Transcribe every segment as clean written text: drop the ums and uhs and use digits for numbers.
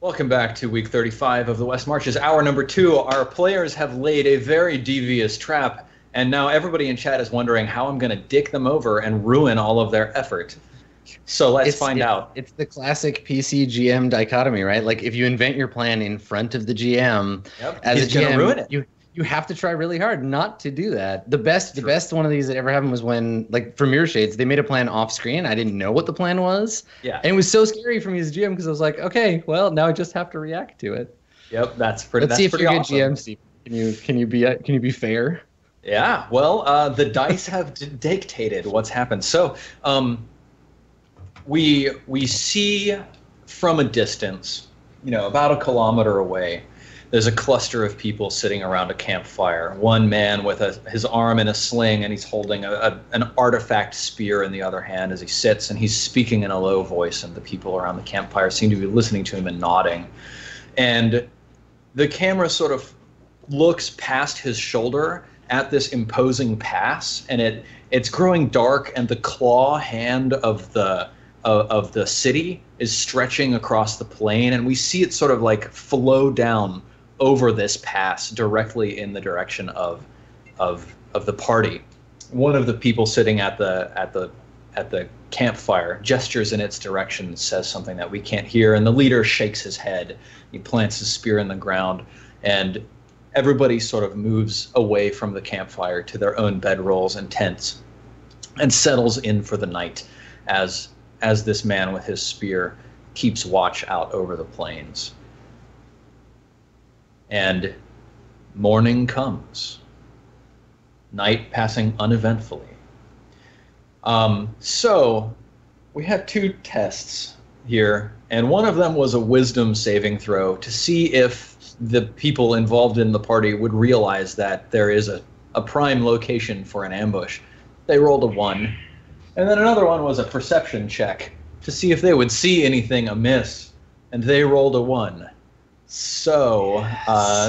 Welcome back to week 35 of the West Marches. Hour number 2. Our players have laid a very devious trap, and now everybody in chat is wondering how I'm going to dick them over and ruin all of their effort. So let's find out. It's the classic PC GM dichotomy, right? Like if you invent your plan in front of the GM, as a GM, ruin it. You have to try really hard not to do that. The best one of these that ever happened was when, like, for Mirror Shades, they made a plan off screen. I didn't know what the plan was. Yeah. And it was so scary for me as GM because I was like, okay, well, now I just have to react to it. Yep, that's pretty. Let's see if you're awesome. a good GM, Steve. Can you be fair? Yeah. Well, the dice have dictated what's happened. So, we see from a distance, about a kilometer away. There's a cluster of people sitting around a campfire. One man with his arm in a sling, and he's holding an artifact spear in the other hand as he sits, and he's speaking in a low voice, and the people around the campfire seem to be listening to him and nodding. And the camera sort of looks past his shoulder at this imposing pass, and it's growing dark, and the claw hand of the city is stretching across the plain, and we see it sort of like flow down over this pass directly in the direction of the party. One of the people sitting at the campfire gestures in its direction, says something that we can't hear, and the leader shakes his head. He plants his spear in the ground, and everybody sort of moves away from the campfire to their own bedrolls and tents and settles in for the night as this man with his spear keeps watch out over the plains. And morning comes, night passing uneventfully. So we had 2 tests here, and one of them was a wisdom saving throw to see if the people involved in the party would realize that there is a prime location for an ambush. They rolled a 1. And then another one was a perception check to see if they would see anything amiss, and they rolled a 1. So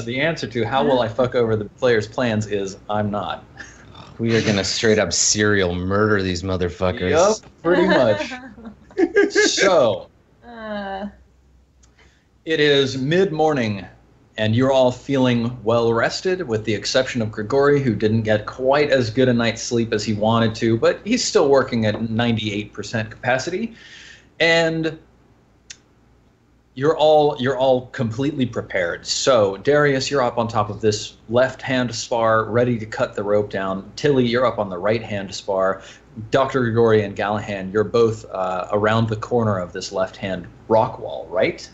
the answer to how will I fuck over the players' plans is I'm not. We are going to straight up serial murder these motherfuckers. Yup, pretty much. So it is mid-morning, and you're all feeling well-rested, with the exception of Grigori, who didn't get quite as good a night's sleep as he wanted to, but he's still working at 98% capacity. And you're all completely prepared. So, Darius, you're up on top of this left-hand spar, ready to cut the rope down. Tilly, you're up on the right-hand spar. Dr. Grigori and Gallahan, you're both around the corner of this left-hand rock wall, right?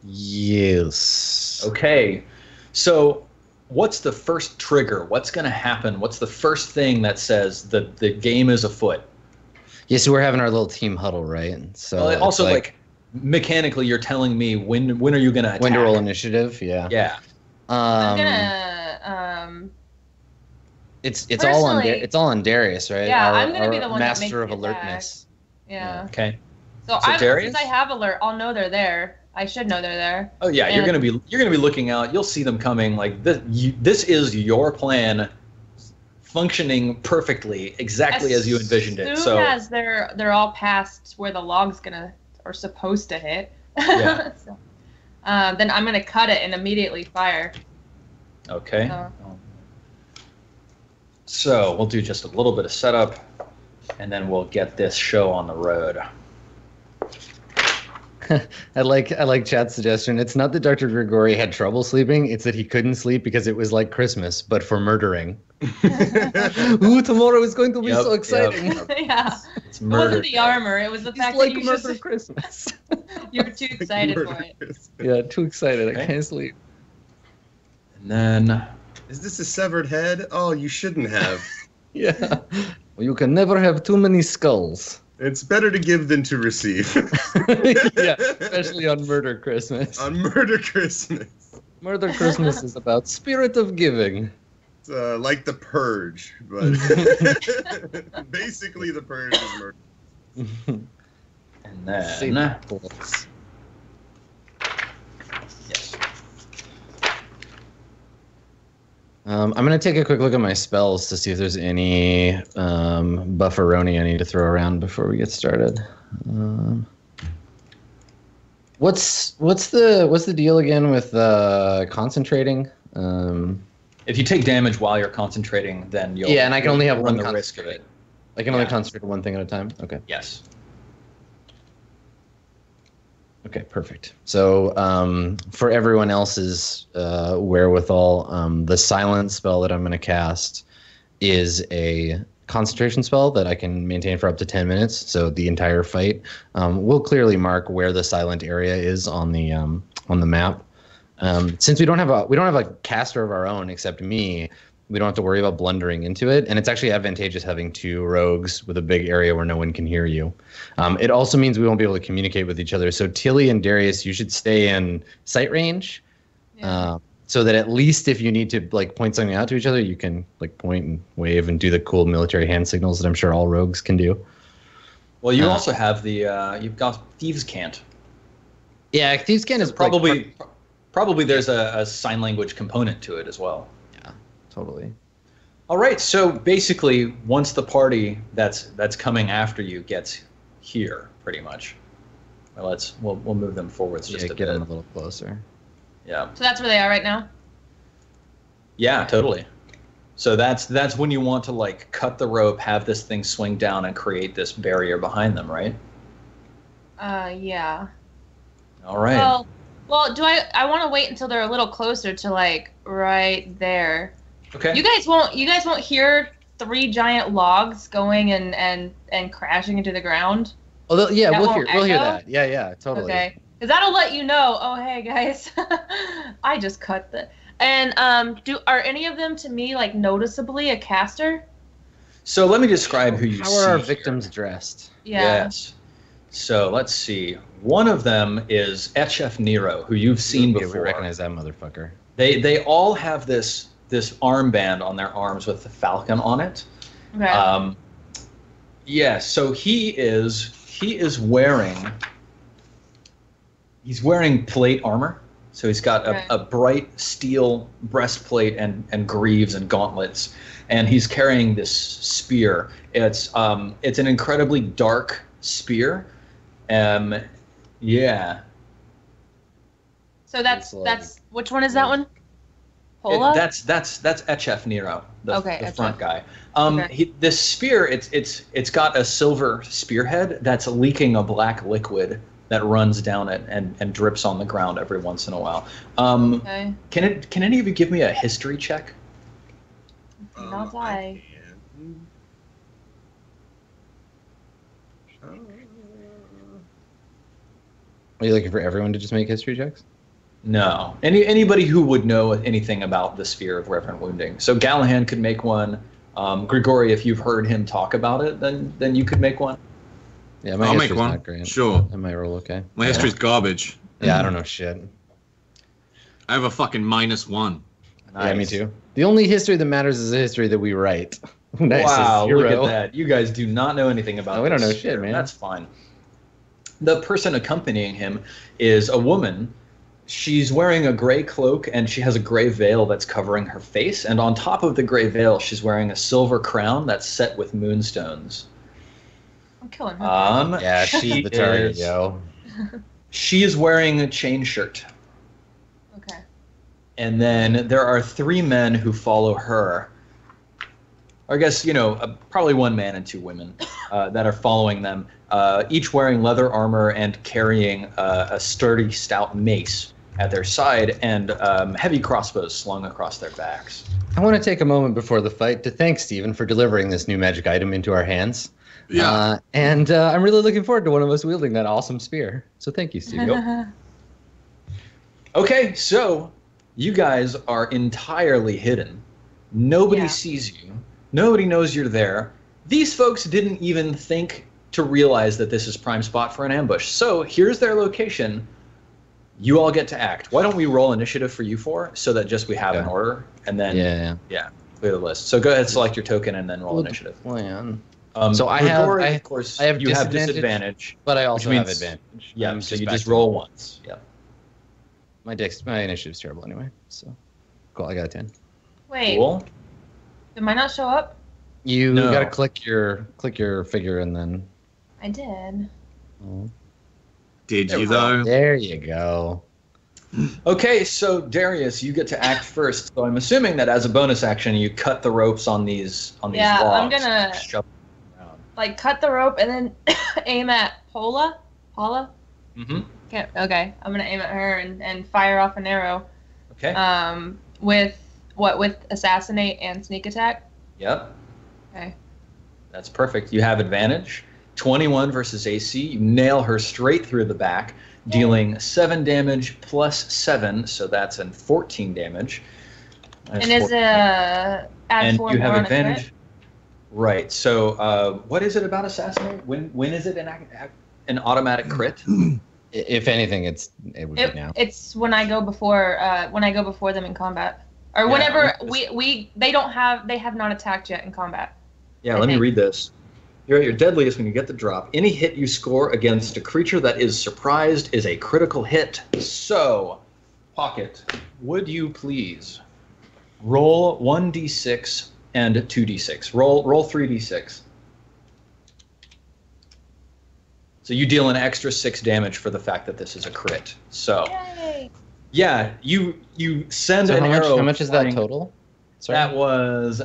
Yes. Okay. So, what's the first trigger? What's going to happen? What's the first thing that says that the game is afoot? Yeah, so we're having our little team huddle, right? So well, also, like mechanically, you're telling me when are you going to attack? When to roll initiative? Yeah. Yeah. I'm gonna. It's all on Darius, right? Yeah, I'm gonna be the one master that makes of the alertness. Yeah. Okay. So Darius? since I have alert, I'll know they're there. I should know they're there. Oh yeah, you're gonna be looking out. You'll see them coming. Like this is your plan, functioning perfectly, exactly as you envisioned it. As soon as they're all past where the log's or supposed to hit. Yeah. So, then I'm gonna cut it and immediately fire. Okay. So we'll do just a little bit of setup, and then we'll get this show on the road. I like Chad's suggestion. It's not that Dr. Grigori had trouble sleeping, it's that he couldn't sleep because it was like Christmas, but for murdering. Ooh, tomorrow is going to be so exciting. Yeah. It's murder. It wasn't the armor, it was the fact like that you murder Christmas. you were too excited for it. Yeah, too excited. Okay. I can't sleep. And then... Is this a severed head? Oh, you shouldn't have. Yeah. Well, you can never have too many skulls. It's better to give than to receive. Yeah, especially on Murder Christmas. On Murder Christmas. Murder Christmas is about spirit of giving. It's like the Purge, but basically the Purge is murder. And then... Yes. I'm going to take a quick look at my spells to see if there's any bufferoni I need to throw around before we get started. What's the deal again with concentrating? If you take damage while you're concentrating, then you'll and I can only have run one the risk of it. I can only concentrate on one thing at a time. Okay. Yes. Okay, perfect. So for everyone else's wherewithal, the silence spell that I'm going to cast is a concentration spell that I can maintain for up to 10 minutes. So the entire fight will clearly mark where the silent area is on the map. Since we don't have a caster of our own except me, we don't have to worry about blundering into it, and it's actually advantageous having two rogues with a big area where no one can hear you. It also means we won't be able to communicate with each other. So Tilly and Darius, you should stay in sight range, so that at least if you need to like point something out to each other, you can like point and wave and do the cool military hand signals that I'm sure all rogues can do. Well, you also have you've got Thieves' Cant. Yeah, Thieves' Cant is probably there's a sign language component to it as well. Totally. All right, so basically, once the party that's coming after you gets here, pretty much, we'll move them forwards just a bit. Get them a little closer. Yeah. So that's where they are right now. Yeah, totally. So that's when you want to like cut the rope, have this thing swing down, and create this barrier behind them, right? Yeah. All right. Well, I want to wait until they're a little closer to like right there. Okay. You guys won't hear 3 giant logs going and crashing into the ground. Oh yeah, we'll hear that. Yeah, totally. Okay, because that'll let you know. Oh hey guys, I just cut the. And are any of them to me like noticeably a caster? So let me describe who you see. How are our victims dressed? Yeah. Yes. So let's see. One of them is Etchef Nero, who you've seen before. We recognize that motherfucker. They all have this armband on their arms with the falcon on it. Okay. So he is wearing plate armor. So he's got a bright steel breastplate and greaves and gauntlets, and he's carrying this spear. It's an incredibly dark spear. Yeah. So that's which one is that one? Pola? That's Etchef Nero, the front guy. This spear, it's got a silver spearhead that's leaking a black liquid that runs down it and drips on the ground every once in a while. Okay. Can any of you give me a history check? Not I. Are you looking for everyone to just make history checks? No. Anybody who would know anything about the Sphere of Reverent Wounding. So Gallahan could make one. Grigori, if you've heard him talk about it, then you could make one. Yeah, my history's not great. Sure. I might roll okay. My history's garbage. Yeah, I don't know shit. I have a fucking -1. Nice. Yeah, me too. The only history that matters is the history that we write. Nice. Wow, look at that. You guys do not know anything about this. We don't know shit, man. That's fine. The person accompanying him is a woman. She's wearing a gray cloak, and she has a gray veil that's covering her face. And on top of the gray veil, she's wearing a silver crown that's set with moonstones. I'm killing her. Yeah, she's the target, yo. She is wearing a chain shirt. Okay. And then there are 3 men who follow her. Or I guess, probably 1 man and 2 women that are following them, each wearing leather armor and carrying a sturdy, stout mace at their side and heavy crossbows slung across their backs. I want to take a moment before the fight to thank Steven for delivering this new magic item into our hands. Yeah. And I'm really looking forward to one of us wielding that awesome spear. So thank you, Steven. Okay, so you guys are entirely hidden. Nobody sees you. Nobody knows you're there. These folks didn't even think to realize that this is prime spot for an ambush. So here's their location. You all get to act. Why don't we roll initiative for you 4 so that just we have an order, and then clear the list. So go ahead, select your token, and then roll initiative. Plan. So I have disadvantage, but I also have advantage. Yeah, so you just roll once. Yeah. My initiative's terrible anyway. So cool. I got a 10. Wait. Cool. Did mine not show up? You gotta click your figure and then. I did. Oh. Did you though? There you go. Okay, so Darius, you get to act first. So I'm assuming that as a bonus action, you cut the ropes on these logs. I'm gonna like cut the rope and then aim at Paula. Mm-hmm. Okay, I'm gonna aim at her and fire off an arrow. Okay. With assassinate and sneak attack. Yep. Okay. That's perfect. You have advantage. 21 versus AC. You nail her straight through the back, dealing 7 damage plus 7, so that's 14 damage. That's and is add and 4 you more have on advantage. a crit? Right. So what is it about assassinate? When is it an automatic crit? If anything, it would be now. It's when I go before them in combat, or whenever they have not attacked yet in combat. Yeah, let me read this. You're at your deadliest when you get the drop. Any hit you score against a creature that is surprised is a critical hit. So, Pokket, would you please roll 1d6 and 2d6. Roll 3d6. So you deal an extra 6 damage for the fact that this is a crit. So, Yay. Yeah, you send an arrow. How much is that total? Sorry? That was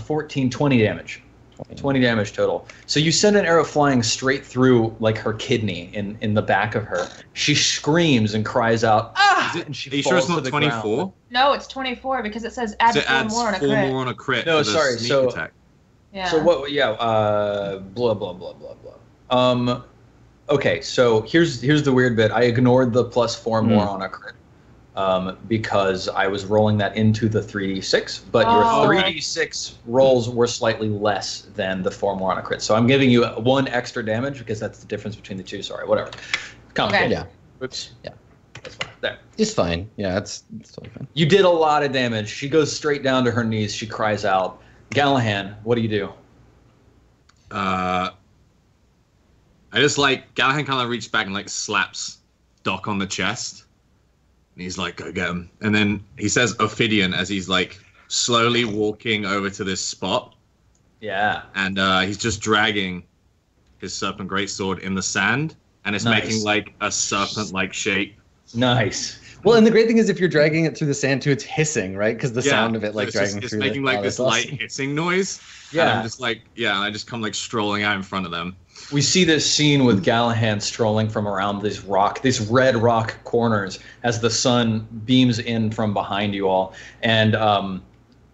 20 damage. 20 damage total. So you send an arrow flying straight through like her kidney in the back of her. She screams and cries out, "Ah!" And she Are you falls sure it's to not the 24? ground. No, it's 24 because it says add So it 4 adds more on a 4 crit. more on a crit. No, for the sorry, sneak so- attack. Yeah. So what? Yeah. Blah blah blah blah blah. Okay. So here's the weird bit. I ignored the plus 4 more on a crit. Because I was rolling that into the 3d6, but your 3d6 rolls were slightly less than the 4 more on a crit. So I'm giving you 1 extra damage because that's the difference between the two. Sorry, whatever. Complicated. Yeah. Oops. Yeah. That's fine. There. It's fine. Yeah, it's totally fine. You did a lot of damage. She goes straight down to her knees. She cries out. Gallahan, what do you do? I just Gallahan kind of reached back and slaps Doc on the chest. And he's like, go get him. And then he says Ophidian as he's slowly walking over to this spot. Yeah. And he's just dragging his serpent greatsword in the sand. And it's Nice. making a serpent-like shape. Nice. Well, and the great thing is if you're dragging it through the sand too, it's hissing, right? Because the sound of it dragging it's through making this light hissing noise. Yeah. And I'm just and I just come strolling out in front of them. We see this scene with Gallahan strolling from around these red rock corners as the sun beams in from behind you all. And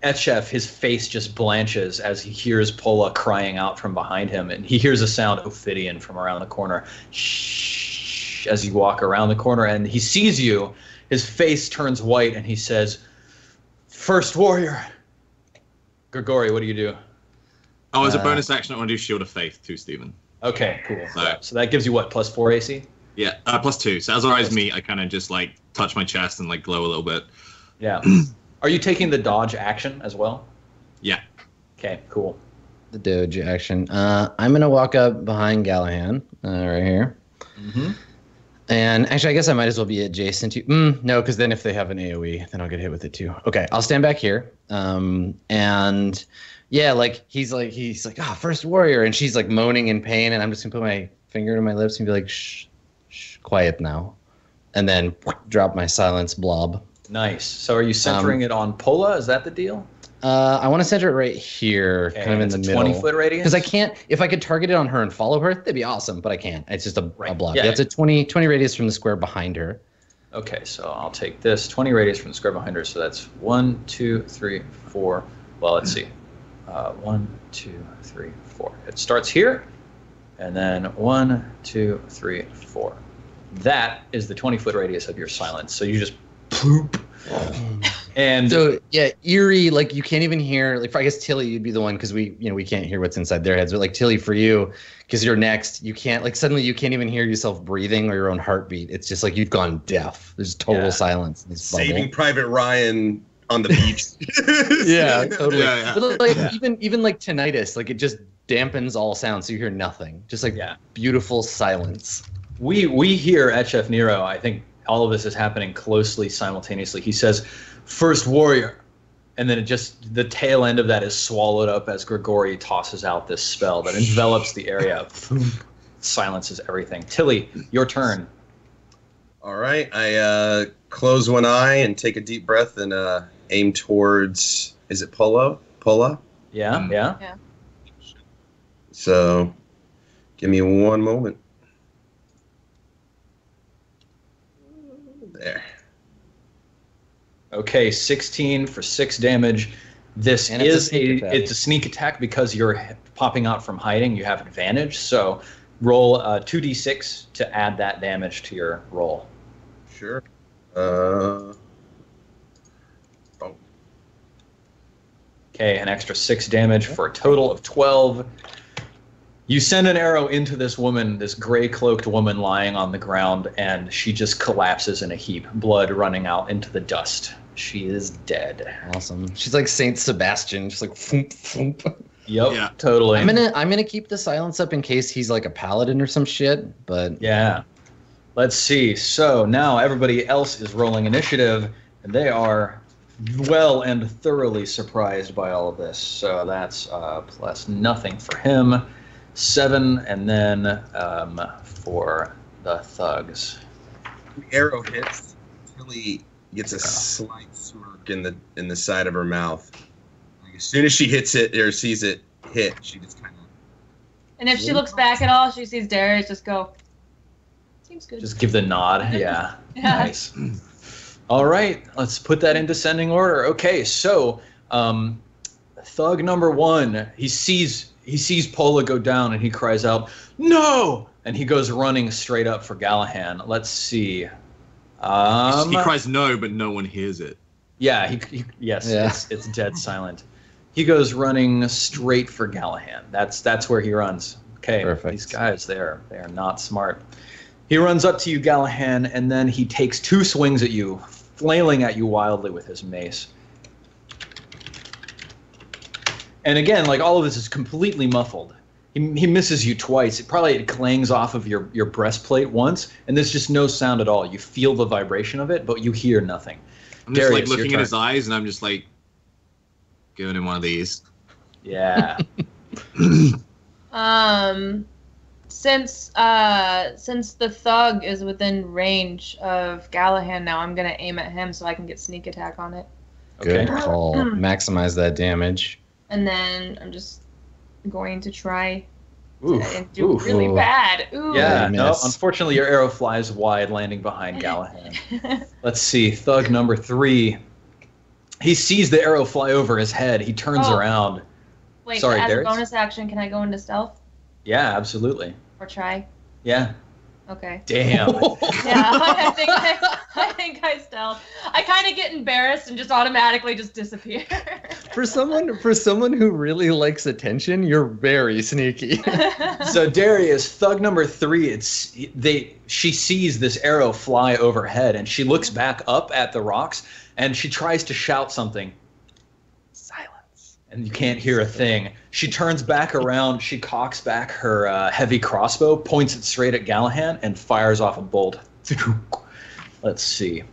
Etchef, his face just blanches as he hears Pola crying out from behind him. And he hears a sound, Ophidian, from around the corner. Shh, as you walk around the corner and he sees you. His face turns white and he says, "First warrior." Grigori, what do you do? Oh, as a bonus action, I want to do Shield of Faith too, Stephen. Okay, cool. So that gives you what, +4 AC? Yeah, +2. So as always me, I kind of just touch my chest and glow a little bit. Yeah. Are you taking the dodge action as well? Yeah. Okay, cool. The doge action. I'm gonna walk up behind Gallahan, right here. Mm-hmm. And actually, I guess I might as well be adjacent to. No, because then if they have an AOE, then I'll get hit with it too. Okay, I'll stand back here. And yeah, he's like, first warrior, and she's moaning in pain, and I'm just gonna put my finger to my lips and be like, shh, quiet now, and then drop my silence blob. Nice. So are you centering it on Pola? Is that the deal? I want to center it right here, kind of in the middle. 20-foot radius? Because I can't. If I could target it on her and follow her, that'd be awesome. But I can't. It's just a blob. Yeah. That's a 20 radius from the square behind her. Okay, so I'll take this 20 radius from the square behind her. So that's 1, 2, 3, 4. Well, let's see. 1, 2, 3, 4. It starts here, and then 1, 2, 3, 4. That is the 20-foot radius of your silence. So you just poop. And so yeah, eerie. You can't even hear. For I guess Tilly, you'd be the one because we can't hear what's inside their heads. But Tilly, for you, because you're next, you can't suddenly you can't even hear yourself breathing or your own heartbeat. It's just you've gone deaf. There's total silence. In this Saving bubble. Private Ryan on the beach. Yeah, totally. Yeah. But even tinnitus, it just dampens all sound, so you hear nothing. Just beautiful silence. We hear Etchef Nero. I think all of this is happening closely simultaneously. He says, "First warrior," and then the tail end of that is swallowed up as Grigori tosses out this spell that envelops the area, silences everything. Tilly, your turn. All right. I close one eye and take a deep breath and aim towards. Is it Pola? Yeah. Yeah. So, give me one moment. There. Okay, 16 for 6 damage. This And is it's a sneak attack because you're popping out from hiding. You have advantage. So roll 2d6 to add that damage to your roll. Sure. Okay, an extra 6 damage for a total of 12. You send an arrow into this woman, this gray-cloaked woman lying on the ground, and she just collapses in a heap, blood running out into the dust. She is dead. Awesome. She's like Saint Sebastian, just like foomp, foomp. Yep, Yeah. totally. I'm gonna keep the silence up in case he's like a paladin or some shit, but Yeah. Let's see. So now everybody else is rolling initiative, and they are well and thoroughly surprised by all of this. So that's plus nothing for him. 7, and then for the thugs. The arrow hits until he gets a slight smirk in the side of her mouth. Like, as soon as she hits it or sees it hit, she just kind of. And if she looks back at all, she sees Darius just go. Seems good. Just give the nod. Yeah. Yeah. Nice. All right. Let's put that in descending order. Okay. So, thug number 1, he sees Pola go down and he cries out, "No!" And he goes running straight up for Gallahan. Let's see. He cries no, but no one hears it. Yeah, it's dead silent. He goes running straight for Gallahan. That's where he runs. Okay, Perfect. These guys, they are not smart. He runs up to you, Gallahan, and then he takes 2 swings at you, flailing at you wildly with his mace. And again, like, all of this is completely muffled. He misses you twice. It clangs off of your breastplate once, and there's just no sound at all. You feel the vibration of it, but you hear nothing. I'm just Darius, like looking your in his turn. eyes, and I'm just like giving him one of these. Yeah. Since the thug is within range of Gallahan now, I'm gonna aim at him so I can get sneak attack on it. Okay. good call. Maximize that damage. And then I'm just going to try Oof, and do oof. really Ooh. bad. Ooh. Yeah, Really no, miss. unfortunately your arrow flies wide, landing behind Gallahan. Let's see, thug number 3. He sees the arrow fly over his head. He turns Oh. around. Wait, Sorry, as Darius? a bonus action, can I go into stealth Yeah, absolutely. or try? Yeah. Okay. Damn. Yeah, I think I stealth. I kind of get embarrassed and just automatically just disappear. For someone who really likes attention, you're very sneaky. So Darius, thug number 3, she sees this arrow fly overhead, and she looks back up at the rocks, and she tries to shout something. Silence. And you can't hear a thing. She turns back around, she cocks back her heavy crossbow, points it straight at Gallahan, and fires off a bolt. Let's see.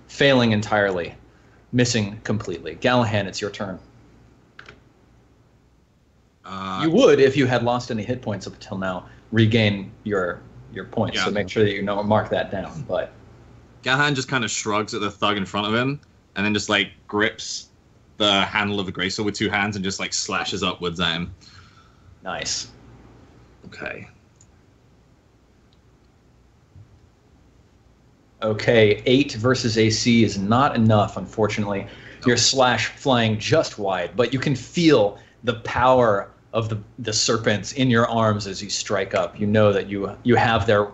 Failing entirely. Missing completely. Gallahan, it's your turn. You would, if you had lost any hit points up until now, regain your points. Yeah. So make sure that you mark that down. But Gallahan just kind of shrugs at the thug in front of him, and then just like grips the handle of the greatsword with 2 hands and just like slashes upwards at him. nice. Okay. Okay, 8 versus AC is not enough, unfortunately. Your slash flying just wide, but you can feel the power of the serpents in your arms as you strike up. You know that you have their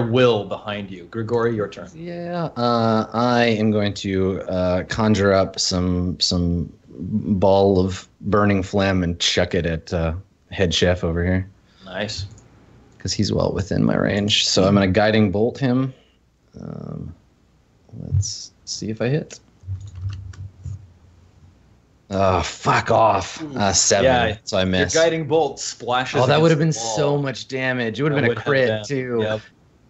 will behind you. Grigori, your turn. Yeah, I am going to conjure up some ball of burning phlegm and chuck it at head chef over here Nice. because he's well within my range. So I'm going to guiding bolt him. Let's see if I hit. Oh, fuck off. 7. Yeah, so I Your missed. guiding bolt splashes. Oh, that would have been against the wall. so much damage. It would have been a That would crit, have been, too. Yep.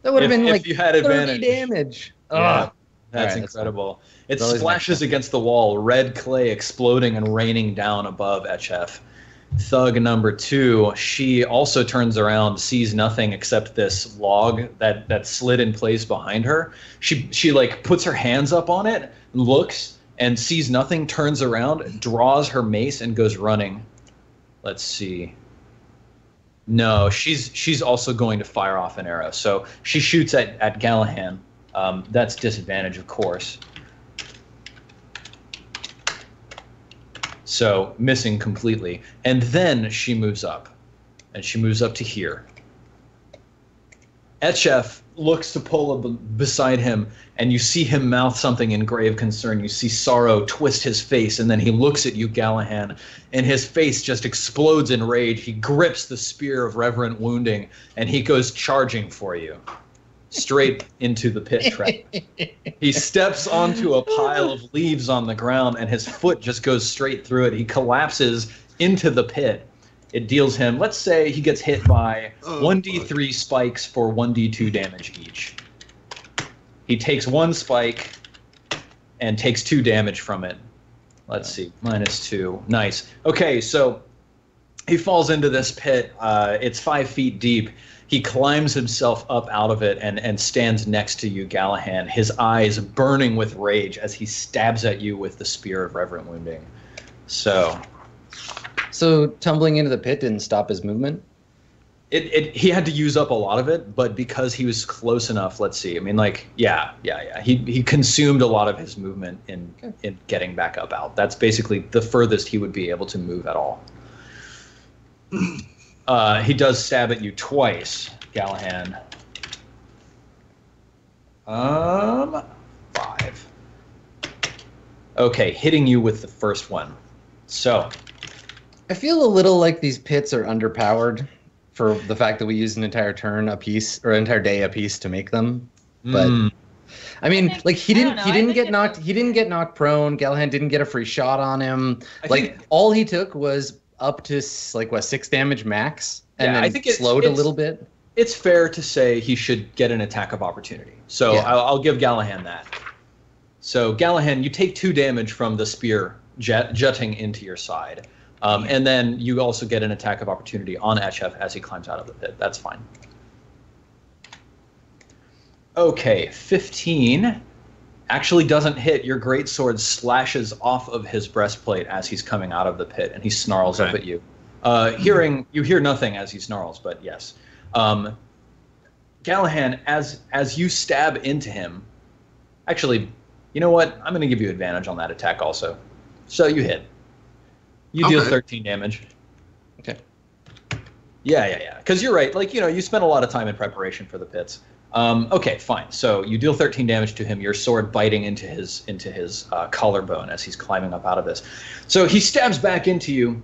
That would have If- been if like you had 30 advantage. damage. Yeah. Ugh. That's Alright, incredible. It It's always splashes against the wall, red clay exploding and raining down above HF. thug number 2, she also turns around, sees nothing except this log that slid in place behind her. She like puts her hands up on it, looks, and sees nothing, turns around, draws her mace, and goes running. Let's see. No, she's also going to fire off an arrow. So she shoots at Gallahan. That's disadvantage, of course. So missing completely. And then she moves up. And she moves up to here. Etchef looks to Pola beside him, and you see him mouth something in grave concern. You see sorrow twist his face, and then he looks at you, Gallahan, and his face just explodes in rage. He grips the spear of reverent wounding, and he goes charging for you. Straight into the pit trap. He steps onto a pile of leaves on the ground, and his foot just goes straight through it. He collapses into the pit. It deals him, let's say he gets hit by 1d3 spikes for 1d2 damage each. He takes 1 spike and takes 2 damage from it. Let's see, -2. Nice. Okay, so he falls into this pit. It's 5 feet deep. He climbs himself up out of it and stands next to you, Gallahan, his eyes burning with rage as he stabs at you with the spear of reverent wounding. So tumbling into the pit didn't stop his movement? He had to use up a lot of it, but because he was close enough, let's see. I mean, like, yeah. He consumed a lot of his movement in getting back up out. That's basically the furthest he would be able to move at all. He does stab at you twice, Gallahan. 5. Okay, hitting you with the first one. So I feel a little like these pits are underpowered for the fact that we used an entire turn a piece or an entire day a piece to make them. But I mean, like he didn't get knocked prone. Gallahan didn't get a free shot on him. All he took was up to 6 damage max, and then I think slowed a little bit. It's fair to say he should get an attack of opportunity. So yeah. I'll give Gallahan that. So Gallahan, you take 2 damage from the spear jutting into your side. And then you also get an attack of opportunity on Etchef as he climbs out of the pit. That's fine. Okay, 15 actually doesn't hit. Your greatsword slashes off of his breastplate as he's coming out of the pit, and he snarls up at you. You hear nothing as he snarls, but yes. Gallahan, as you stab into him, actually, you know what? I'm going to give you advantage on that attack also. So you hit. You deal 13 damage. Okay. Yeah. Because you're right. You spent a lot of time in preparation for the pits. Okay, fine. So you deal 13 damage to him. Your sword biting into his collarbone as he's climbing up out of this. So he stabs back into you.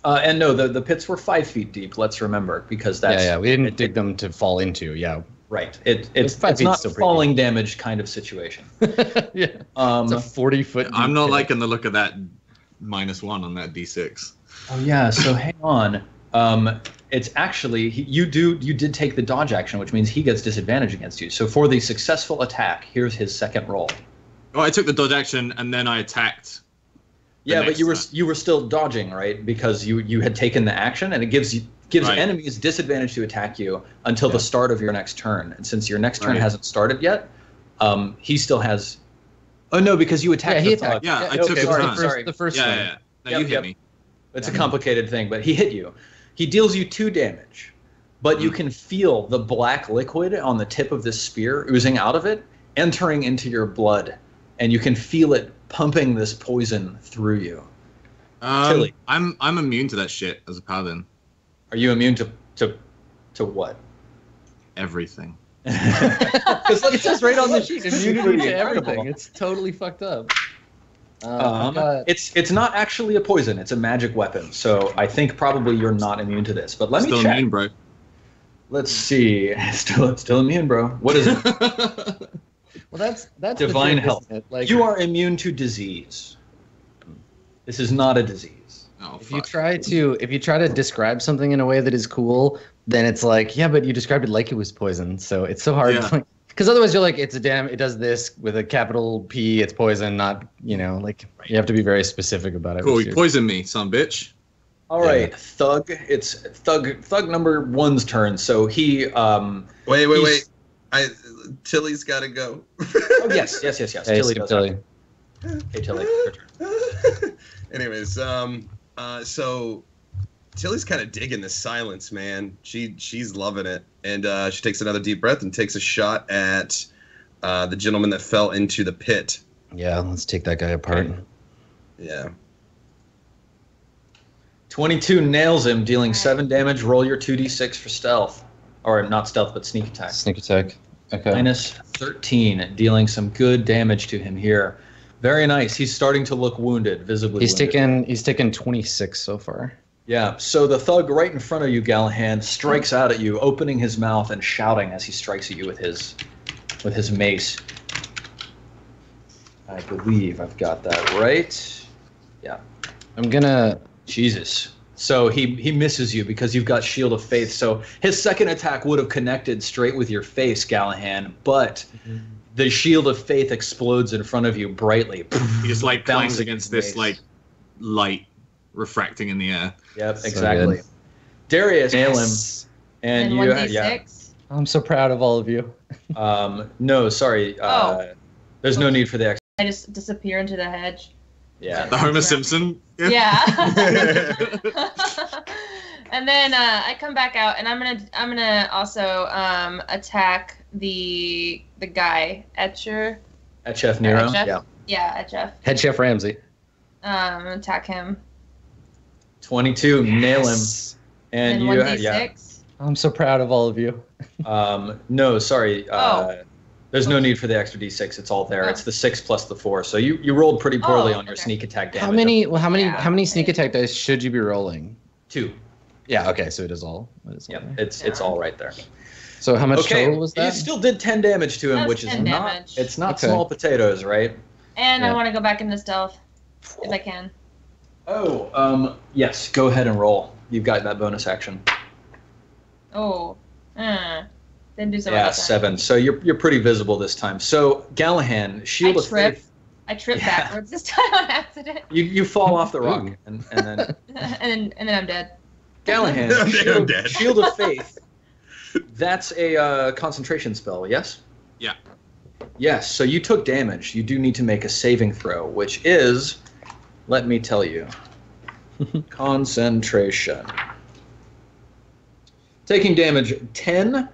And no, the pits were 5 feet deep. Let's remember, because that's we didn't dig them to fall into. Yeah. Right. It's not a falling damage kind of situation. Yeah. It's a 40-foot. I'm not liking the look of that -1 on that d6. Oh yeah. So hang on. It's actually you did take the dodge action, which means he gets disadvantage against you. So for the successful attack, here's his second roll. Oh, I took the dodge action and then I attacked. Yeah, but you were still dodging, right? Because you had taken the action, and it gives enemies disadvantage to attack you until the start of your next turn. And since your next turn hasn't started yet, he still has. Oh no, because you attacked. Yeah, he attacked. Yeah, I took the first one. Yeah. No, you hit me. It's a complicated thing, but he hit you. He deals you 2 damage, but you can feel the black liquid on the tip of this spear oozing out of it, entering into your blood, and you can feel it pumping this poison through you. I'm immune to that shit as a paladin. Are you immune to what? Everything. It says right on the sheet, immunity to everything. It's totally fucked up. It's not actually a poison. It's a magic weapon. So I think probably you're not immune to this. But let me check. Still immune, bro. Let's see. Still immune, bro. What is it? Well, that's divine health. You are immune to disease. This is not a disease. Oh, if you try to describe something in a way that is cool, then it's like, yeah, but you described it like it was poison. So it's so hard. Yeah. Because otherwise you're like, it does this with a capital P, it's poison, not, you have to be very specific about it. Cool, you poisoned me, son bitch. All right, Thug. It's Thug number 1's turn. So he. Wait. Tilly's got to go. Oh, yes. Hey, Tilly does. Tilly. Hey, Tilly. Your turn. Anyways, so Tilly's kind of digging the silence, man. She's loving it, and she takes another deep breath and takes a shot at the gentleman that fell into the pit. Yeah, let's take that guy apart. Yeah. 22 nails him, dealing 7 damage. Roll your 2d6 for stealth. Or not stealth, but sneak attack. Sneak attack. Okay. Minus 13, dealing some good damage to him here. Very nice. He's starting to look wounded, visibly wounded. He's taken 26 so far. Yeah, so the thug right in front of you, Gallahan, strikes out at you, opening his mouth and shouting as he strikes at you with his mace. I believe I've got that right. Yeah. I'm gonna... Jesus. So he misses you because you've got Shield of Faith. So his second attack would have connected straight with your face, Gallahan, but the Shield of Faith explodes in front of you brightly. He just like bounces against this like light refracting in the air. Yep, exactly. Darius, nail him. And you 1d6? I'm so proud of all of you. No, sorry. There's no need for the I just disappear into the hedge. Yeah. The Homer Simpson. Yeah. And then I come back out, and I'm gonna also attack the guy Etcher. Chef Nero. Yeah. Yeah, Chef. Head Chef Ramsay. Attack him. 22, nail him. And you 1d6. I'm so proud of all of you. No, sorry. There's no need for the extra d6. It's all there. It's the 6 plus the 4. So you rolled pretty poorly on your sneak attack damage. How many sneak attack dice should you be rolling? 2. Yeah. Okay. So it is all. Yeah. It's all right there. So how much total was that? You still did 10 damage to him, which is not. It's not small potatoes, right? And I want to go back into stealth if I can. Oh. Yes. Go ahead and roll. You've got that bonus action. Oh. Then do something. Yeah, 7. So you're pretty visible this time. So Gallahan, Shield of Faith. I trip backwards this time on accident. You fall off the rock and then and then I'm dead. Gallahan, Shield of Faith. That's a concentration spell, yes? Yeah. Yes. So you took damage. You do need to make a saving throw, which is, let me tell you, concentration. Taking damage 10.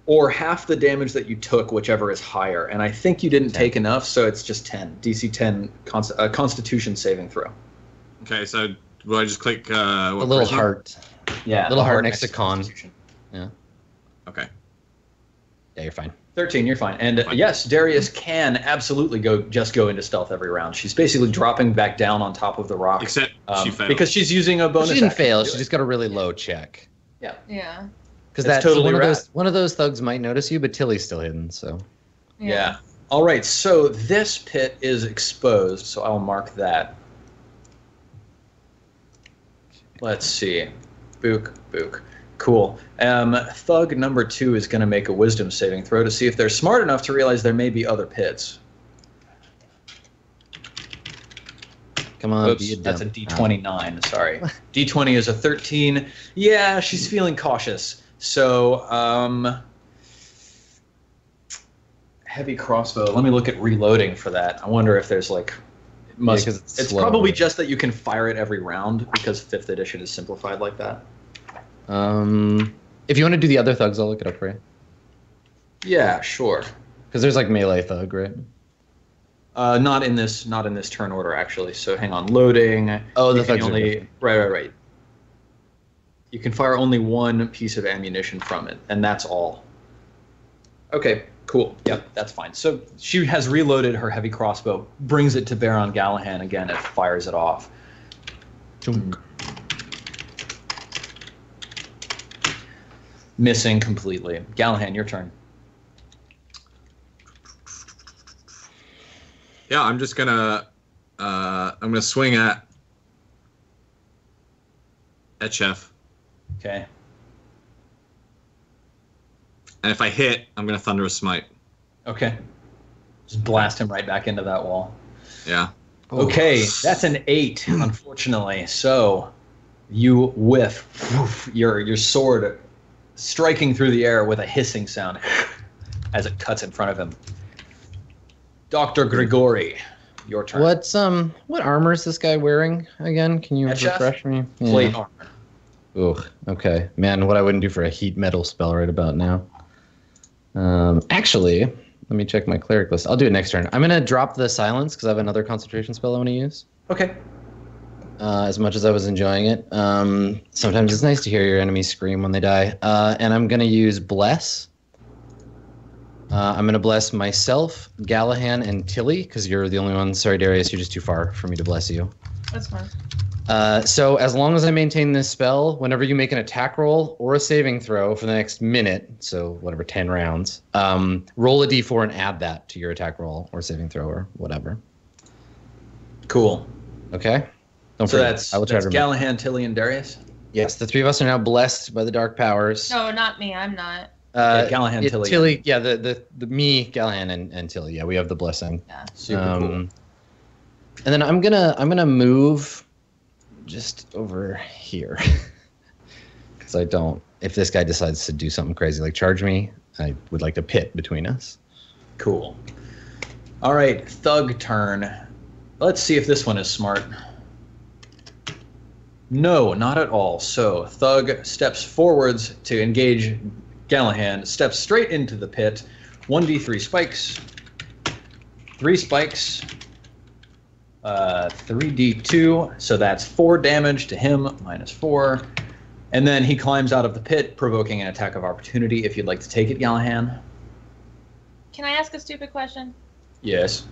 Or half the damage that you took, whichever is higher. And I think you didn't take enough, so it's just 10. DC 10 Constitution saving throw. Okay, so will I just click a little heart? Yeah. Little heart next to con. Yeah. Okay. Yeah, you're fine. 13, you're fine. And yes, Darius can absolutely go into stealth every round. She's basically dropping back down on top of the rock. Except she failed. Because she's using a bonus. She didn't fail. She just got a really low check. Yeah. Yeah. Because that's totally one of those thugs might notice you, but Tilly's still hidden, so. Yeah. All right, so this pit is exposed, so I'll mark that. Let's see. Book. Cool. Thug number 2 is going to make a wisdom saving throw to see if they're smart enough to realize there may be other pits. Come on. Oops, that's a D29, sorry. D20 is a 13. Yeah, she's feeling cautious. So, heavy crossbow. Let me look at reloading for that. I wonder if there's like... it's probably just that you can fire it every round because 5th edition is simplified like that. If you want to do the other thugs, I'll look it up for you. Yeah, sure. Because there's like melee thug, right? Not in this turn order actually. So hang on, loading. Oh, the thugs only right. You can fire only one piece of ammunition from it, and that's all. Okay, cool. Yep, that's fine. So she has reloaded her heavy crossbow, brings it to bear on Gallahan again, and fires it off. Missing completely. Gallahan, your turn. Yeah, I'm just gonna swing at Chef. Okay. And if I hit, I'm gonna Thunderous Smite. Okay. Just blast him right back into that wall. Yeah. Okay, that's an 8, unfortunately. So You whiff your sword striking through the air with a hissing sound as it cuts in front of him. Dr. Grigori, your turn. What armor is this guy wearing again? Can you refresh me? Yeah. Plate armor. Ooh, okay. Man, what I wouldn't do for a heat metal spell right about now. Actually, let me check my cleric list. I'll do it next turn. I'm going to drop the silence because I have another concentration spell I want to use. Okay. As much as I was enjoying it. Sometimes it's nice to hear your enemies scream when they die. And I'm going to use Bless. I'm going to bless myself, Gallahan, and Tilly, because you're the only one. Sorry, Darius, you're just too far for me to bless you. That's fine. So as long as I maintain this spell, whenever you make an attack roll or a saving throw for the next minute, so whatever, 10 rounds, roll a d4 and add that to your attack roll or saving throw or whatever. Cool. Okay? Don't forget. That's Gallahan, Tilly, and Darius? Yes, the three of us are now blessed by the dark powers. No, not me. I'm not. Gallahan, Tilly. Tilly, yeah, the me, Gallahan, and Tilly. Yeah, we have the blessing. Yeah. Super cool. And then I'm gonna move just over here because if this guy decides to do something crazy like charge me, I would like to pit between us. Cool. All right, Thug turn. Let's see if this one is smart. No, not at all. So Thug steps forwards to engage Gallahan, steps straight into the pit. 1d3 spikes. 3 spikes. 3d2, so that's 4 damage to him, -4. And then he climbs out of the pit, provoking an attack of opportunity. If you'd like to take it, Gallahan. Can I ask a stupid question? Yes.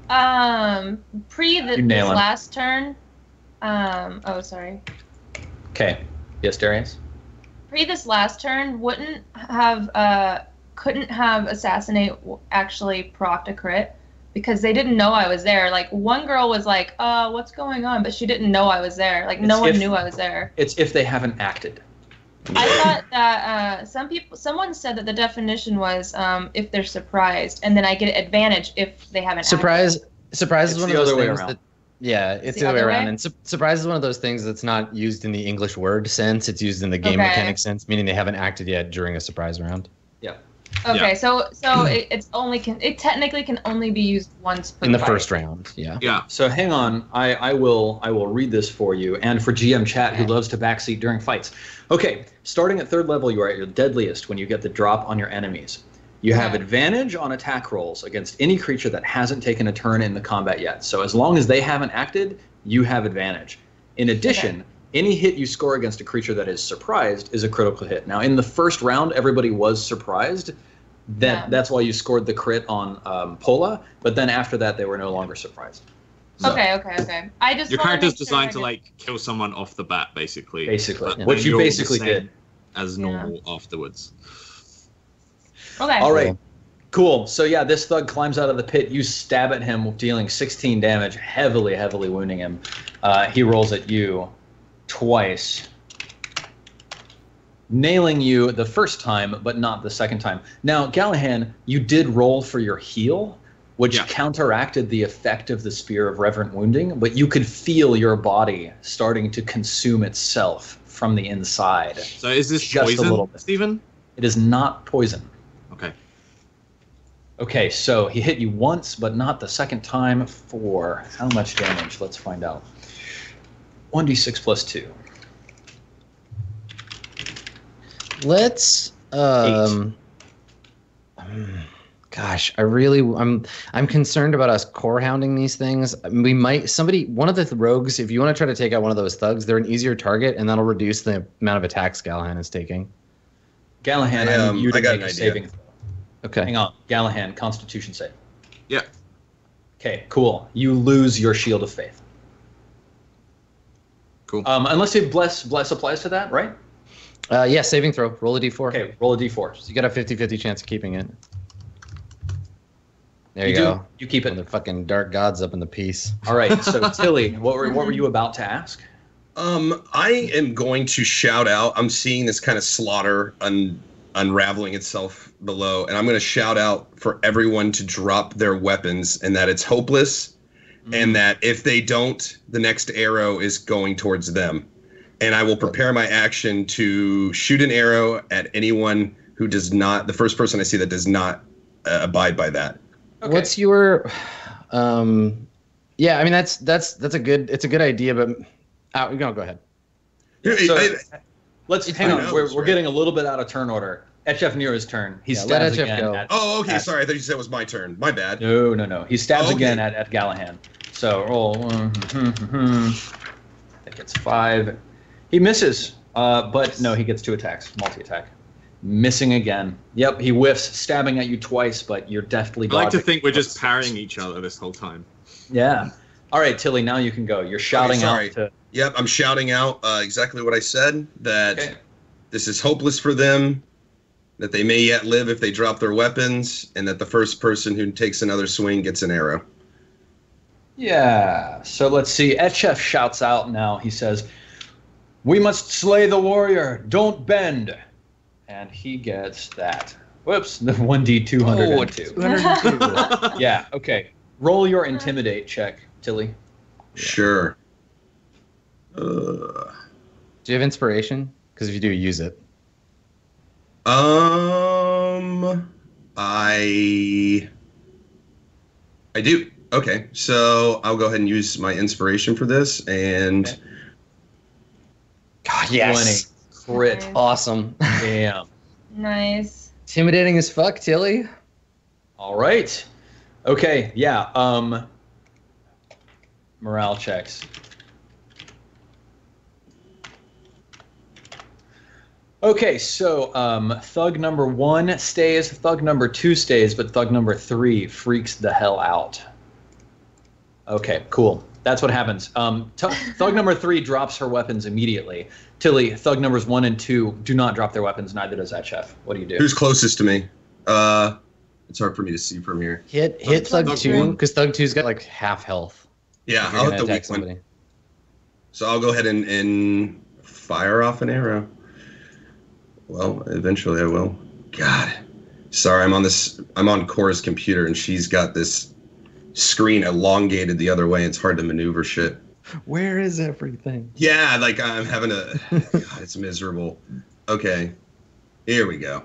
This last turn. Sorry. Okay. Yes, Darius? This last turn, couldn't have Assassinate actually procced a crit? Because they didn't know I was there. Like, one girl was like, what's going on? But she didn't know I was there. Like, no one knew I was there. It's if they haven't acted. I thought that someone said that the definition was if they're surprised, and then I get advantage if they haven't acted. Surprise is one of those things that... Yeah, it's the other way around. And surprise is one of those things that's not used in the English word sense. It's used in the game mechanic sense, meaning they haven't acted yet during a surprise round. Yeah. Okay, yeah. so it technically can only be used once per in the first round. Yeah. Yeah. So hang on, I will read this for you, and for GM chat who loves to backseat during fights. Okay, starting at 3rd level, you are at your deadliest when you get the drop on your enemies. You have advantage on attack rolls against any creature that hasn't taken a turn in the combat yet. So as long as they haven't acted, you have advantage. In addition, any hit you score against a creature that is surprised is a critical hit. Now, in the first round, everybody was surprised. That's why you scored the crit on Pola, but then after that, they were no longer surprised. So, okay. Your character's designed to kill someone off the bat, basically. What you basically did as normal afterwards. Okay. All right. Cool. So yeah, this thug climbs out of the pit. You stab at him, dealing 16 damage, heavily wounding him. He rolls at you twice, nailing you the first time, but not the second time. Now, Gallahan, you did roll for your heal, which counteracted the effect of the Spear of Reverent Wounding, but you could feel your body starting to consume itself from the inside. So is this just poison, a little bit. Stephen? It is not poison. Okay. Okay, so he hit you once, but not the second time for how much damage? Let's find out. 1d6 plus 2. Let's gosh, I'm concerned about us core hounding these things. We might one of the rogues, if you want to try to take out one of those thugs, they're an easier target and that'll reduce the amount of attacks Gallahan is taking. Gallahan, I need you to make a saving throw. Okay. Hang on. Gallahan, Constitution save. Yeah. Okay, cool. You lose your Shield of Faith. Cool. Unless you bless applies to that, right? Yeah, saving throw. Roll a d4. Okay, roll a d4. So you got a 50-50 chance of keeping it. There you go. You keep it. The fucking dark gods up in the piece. All right, so Tilly, what were you about to ask? I am going to shout out. I'm seeing this kind of slaughter unraveling itself below, and I'm going to shout out for everyone to drop their weapons and that it's hopeless, and that if they don't, the next arrow is going towards them. and I will prepare my action to shoot an arrow at anyone who does not. The first person I see that does not abide by that. Okay. What's your? Yeah, I mean that's a good idea, but go ahead. So, let's hang on. We're getting a little bit out of turn order. HF Nero's turn. He stabs again. Okay. Sorry, I thought you said it was my turn. My bad. No. He stabs again at Gallahan. So roll. I think it's 5. He misses, but no, he gets 2 attacks. Multi-attack. Missing again. Yep, he whiffs, stabbing at you twice, but you're deftly dodging. I like to think we're just parrying each other this whole time. Yeah. All right, Tilly, now you can go. You're shouting out to... Yep, I'm shouting out exactly what I said, that this is hopeless for them, that they may yet live if they drop their weapons, and that the first person who takes another swing gets an arrow. Yeah, so let's see. Etchef shouts out now. He says, "We must slay the warrior. Don't bend." And he gets that. Whoops, the 1d 202. 202. Yeah, okay. Roll your intimidate check, Tilly. Sure. Do you have inspiration? Because if you do, use it. I do. Okay, so I'll go ahead and use my inspiration for this, and... God, yes. 20. Crit. Nice. Awesome. Damn. Nice. Intimidating as fuck, Tilly. All right. Okay, yeah. Morale checks. Okay, so thug number 1 stays, thug number 2 stays, but thug number 3 freaks the hell out. Okay, cool. That's what happens. Thug number 3 drops her weapons immediately. Tilly, thug numbers 1 and 2 do not drop their weapons. Neither does that chef. What do you do? Who's closest to me? It's hard for me to see from here. Hit thug 2, because thug 2's got like half health. Yeah, I'll hit the weak one. So I'll go ahead and fire off an arrow. Well, eventually I will. God, sorry, I'm on Cora's computer, and she's got this screen elongated the other way. It's hard to maneuver shit. Where is everything? Yeah, like I'm having a... God, it's miserable. Okay, here we go.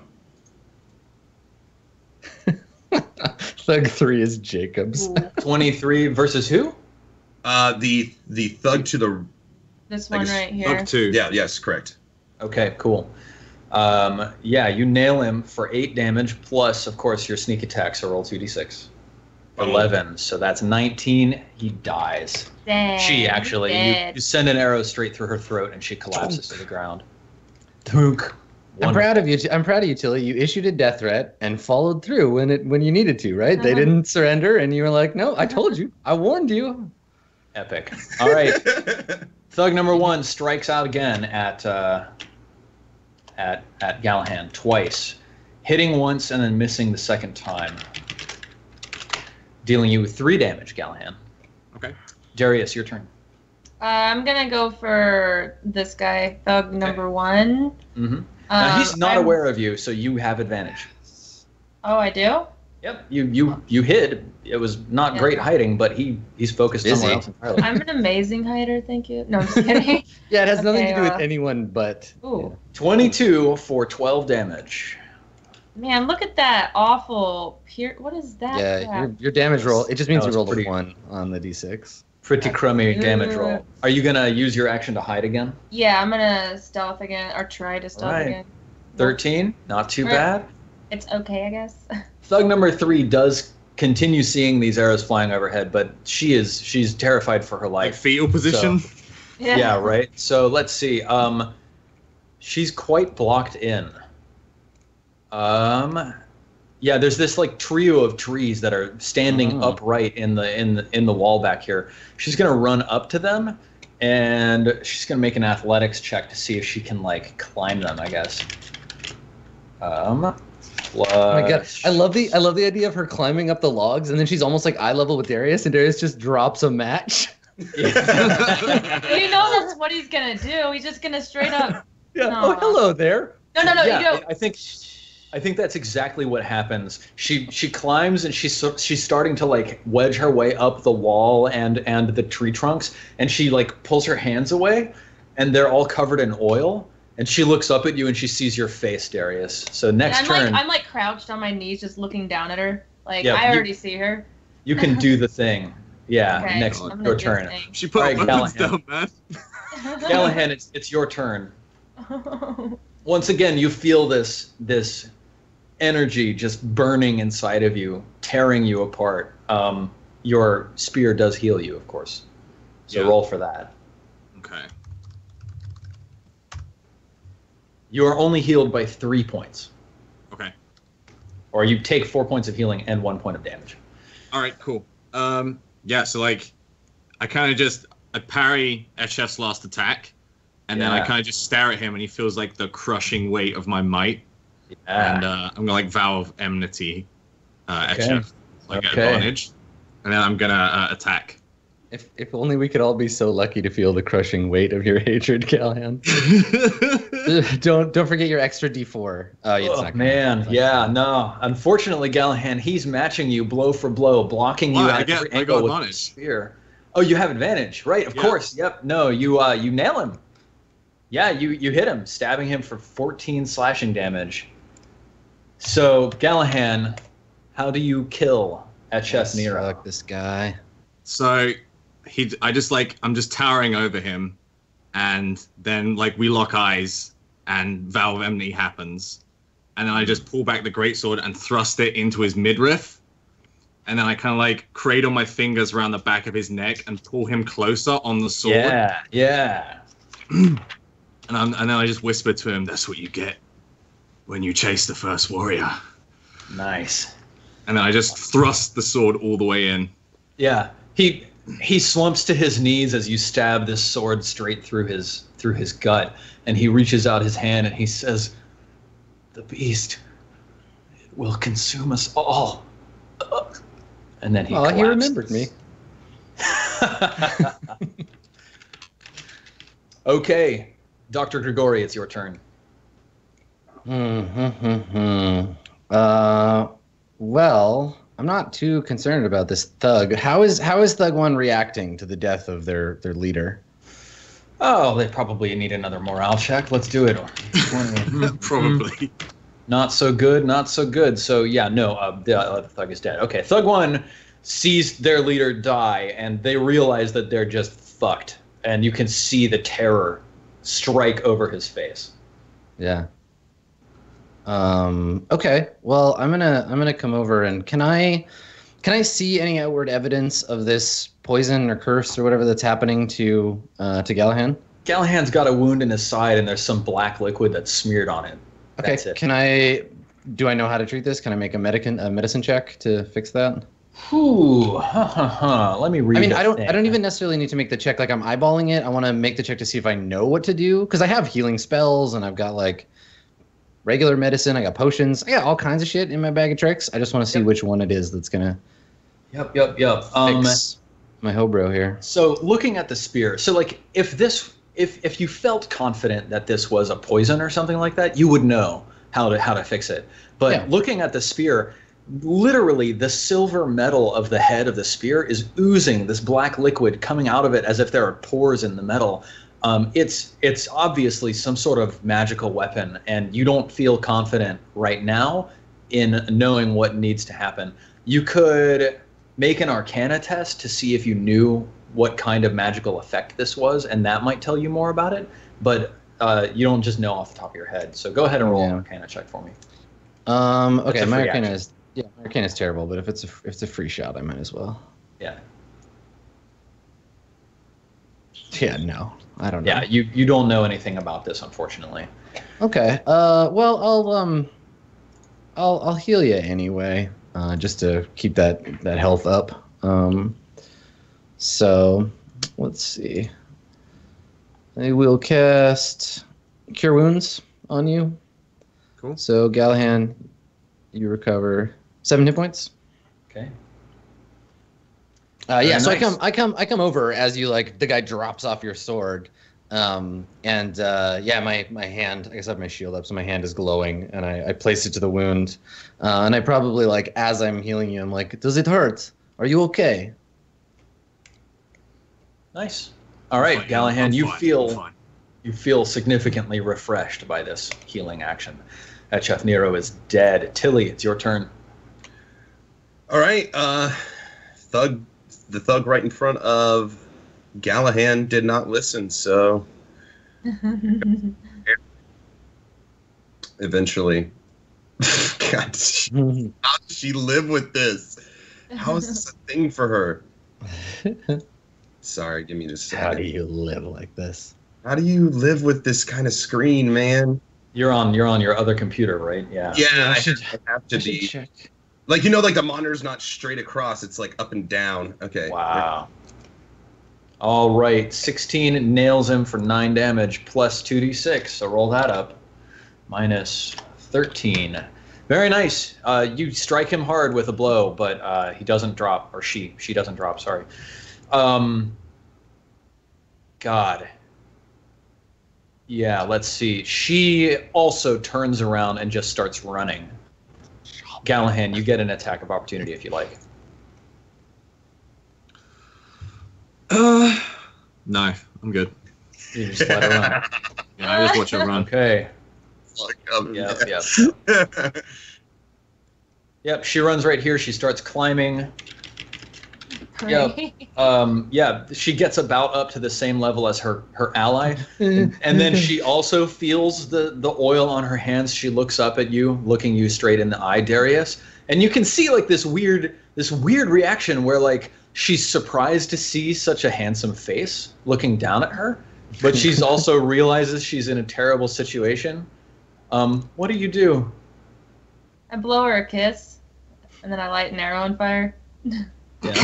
Thug 3 is Jacobs. 23 versus who? The thug to the... This one right here. Thug 2. Yeah, yes, correct. Okay, cool. Yeah, you nail him for 8 damage, plus, of course, your sneak attack, so roll 2d6. 11, so that's 19. He dies. Dang, She actually, you send an arrow straight through her throat, and she collapses to the ground. Thunk. I'm proud of you. I'm proud of you, Tilly. You issued a death threat and followed through when you needed to, right? They didn't surrender, and you were like, "No, I told you. I warned you." Epic. All right. Thug number 1 strikes out again at Gallahan twice, hitting once and then missing the second time, dealing you with 3 damage, Gallahan. Okay. Darius, your turn. I'm gonna go for this guy, thug number 1. Mm-hmm. Now he's not aware of you, so you have advantage. Oh, I do? Yep. You hid. It was not great hiding, but he's focused somewhere else entirely. I'm an amazing hider, thank you. No, I'm just kidding. Yeah, it has nothing to do with anyone but... Ooh. 22 for 12 damage. Man, look at that awful... What is that? Yeah, your damage roll, it just means you rolled a 1 on the d6. Pretty crummy damage roll. Are you going to use your action to hide again? Yeah, I'm going to stealth again, or try to stealth again. 13, not too bad. It's okay, I guess. Thug number 3 does continue seeing these arrows flying overhead, but she's terrified for her life. Like fetal position? So, yeah, right. So let's see. She's quite blocked in. Yeah, there's this like trio of trees that are standing upright in the wall back here. She's gonna run up to them, and she's gonna make an athletics check to see if she can like climb them, I guess. Plus... Oh my god, I love the idea of her climbing up the logs, and then she's almost like eye level with Darius, and Darius just drops a match. You know that's what he's gonna do. He's just gonna straight up. Yeah. No. Oh, hello there. No. Yeah, You don't. I think that's exactly what happens. She climbs, and she's starting to like wedge her way up the wall and the tree trunks, and she like pulls her hands away, and they're all covered in oil. And she looks up at you and she sees your face, Darius. So next turn, I'm like crouched on my knees, just looking down at her. Like I already see her. You can do the thing. Yeah, okay, next your turn. She put her weapons down, man. Callahan, it's your turn. Once again, you feel this energy just burning inside of you, tearing you apart. Your spear does heal you, of course. So roll for that. Okay. You are only healed by 3 points. Okay. Or you take 4 points of healing and 1 point of damage. All right, cool. Yeah, so like, I kind of just I parry Eshef's last attack, and then I kind of just stare at him, and he feels like the crushing weight of my might. Yeah. And I'm gonna like vow of enmity, Eshef, like at advantage, and then I'm gonna attack. If only we could all be so lucky to feel the crushing weight of your hatred, Callahan. Don't forget your extra D4. Oh man, no. Unfortunately, Callahan, he's matching you blow for blow, blocking you at every angle with his spear. Oh, you have advantage, right? Of course. Yep. No, you nail him. Yeah, you hit him, stabbing him for 14 slashing damage. So, Callahan, how do you kill Eshef Nero? Fuck this guy. So I'm just towering over him, and then like we lock eyes, and vow of enmity happens, and then I just pull back the greatsword and thrust it into his midriff, and then I kind of like cradle my fingers around the back of his neck and pull him closer on the sword. Yeah. And then I just whisper to him, "That's what you get when you chase the first warrior." Nice. And then I just thrust the sword all the way in. Yeah. He slumps to his knees as you stab this sword straight through his gut, and he reaches out his hand and he says, "The beast, it will consume us all." And then he collapses. He remembered me. Okay, Dr. Grigori, it's your turn. Well, I'm not too concerned about this thug. How is Thug 1 reacting to the death of their leader? Oh, they probably need another morale check. Let's do it. Probably. Not so good, not so good. So yeah, no, the thug is dead. Okay, Thug 1 sees their leader die, and they realize that they're just fucked. And you can see the terror strike over his face. Yeah. Okay. Well, I'm gonna come over, and can I see any outward evidence of this poison or curse or whatever that's happening to Callahan? Callahan's got a wound in his side, and there's some black liquid that's smeared on it. Okay. That's it. Do I know how to treat this? Can I make a medicine check to fix that? Ooh, let me read. I mean, I don't even necessarily need to make the check like I'm eyeballing it. I want to make the check to see if I know what to do, because I have healing spells and I've got like regular medicine. I got potions. I got all kinds of shit in my bag of tricks. I just want to see which one it is that's gonna. Yep. Fix my hobro here. So looking at the spear, so like if you felt confident that this was a poison or something like that, you would know how to fix it. But looking at the spear, literally the silver metal of the head of the spear is oozing this black liquid coming out of it as if there are pores in the metal. It's obviously some sort of magical weapon, and you don't feel confident right now in knowing what needs to happen. You could make an Arcana test to see if you knew what kind of magical effect this was, and that might tell you more about it. But you don't just know off the top of your head. So go ahead and roll an Arcana check for me. Okay, my Arcana is terrible, but if it's a free shot, I might as well. Yeah. Yeah, no, I don't know. Yeah, you don't know anything about this, unfortunately. Okay. Well, I'll heal you anyway, just to keep that health up. So let's see. I will cast Cure Wounds on you. Cool. So Callahan, you recover 7 hit points. Okay. Yeah, so nice. I come over as you like the guy drops off your sword, and my hand, I guess I have my shield up, so my hand is glowing, and I place it to the wound, and I probably like as I'm healing you, I'm like, does it hurt? Are you okay? Nice. All right, Callahan, you feel You feel significantly refreshed by this healing action. That Chef Nero is dead. Tilly, it's your turn. All right. The thug right in front of Gallahan did not listen, so eventually. God, how does she live with this? How is this a thing for her? Sorry, give me just a second. How do you live like this? How do you live with this kind of screen, man? You're on your other computer, right? Yeah. Yeah, I have to be. Check. Like, you know, like the monitor's not straight across, it's like up and down. Okay. Wow. All right, 16 nails him for 9 damage plus 2d6. So roll that up. Minus 13. Very nice. You strike him hard with a blow, but he doesn't drop, or she doesn't drop. Sorry. God. Yeah, let's see. She also turns around and just starts running. Gallahan, you get an attack of opportunity if you like. No, I'm good. You just let her run. Yeah, I just watch her run. Okay. Yep. Yep, she runs right here. She starts climbing. Yep. Yeah, she gets about up to the same level as her ally. And then she also feels the oil on her hands. She looks up at you, looking you straight in the eye, Darius. And you can see like this weird reaction where like she's surprised to see such a handsome face looking down at her, but she's also realizes she's in a terrible situation. What do you do? I blow her a kiss, and then I light an arrow on fire. Yeah.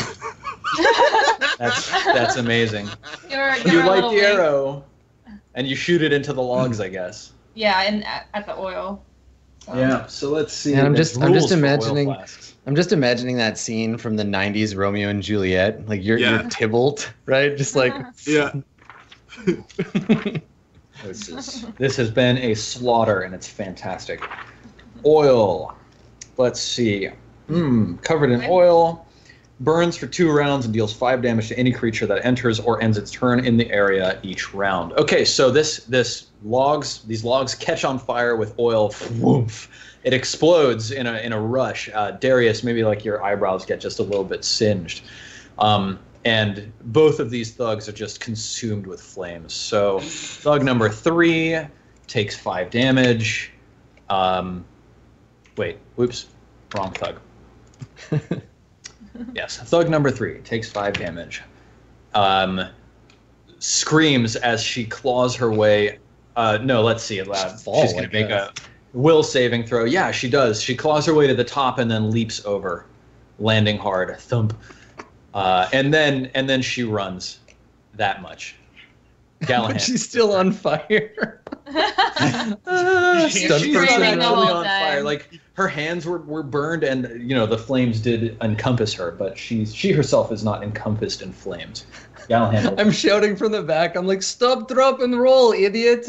That's amazing. You're You light the arrow, and you shoot it into the logs, I guess. Yeah, and at the oil. So. Yeah. So let's see. And I'm just imagining that scene from the '90s Romeo and Juliet. Like you're Tybalt, right? Just like yeah. This has been a slaughter, and it's fantastic. Oil. Let's see. Covered in oil. Burns for 2 rounds and deals 5 damage to any creature that enters or ends its turn in the area each round. Okay, so these logs catch on fire with oil. Woof. It explodes in a rush. Darius, maybe like your eyebrows get just a little bit singed. And both of these thugs are just consumed with flames. So thug number 3 takes 5 damage. Wait, whoops, wrong thug. Yes, thug number 3 takes 5 damage. Screams as she claws her way. No, let's see. She's going to make a will saving throw. Yeah, she does. She claws her way to the top and then leaps over, landing hard. Thump. And then she runs that much. Gallahan. She's still on fire. She's on fire. Like her hands were burned, and the flames did encompass her, but she herself is not encompassed in flames. Gallahan. I'm shouting from the back. I'm like, stop, drop, and roll, idiot.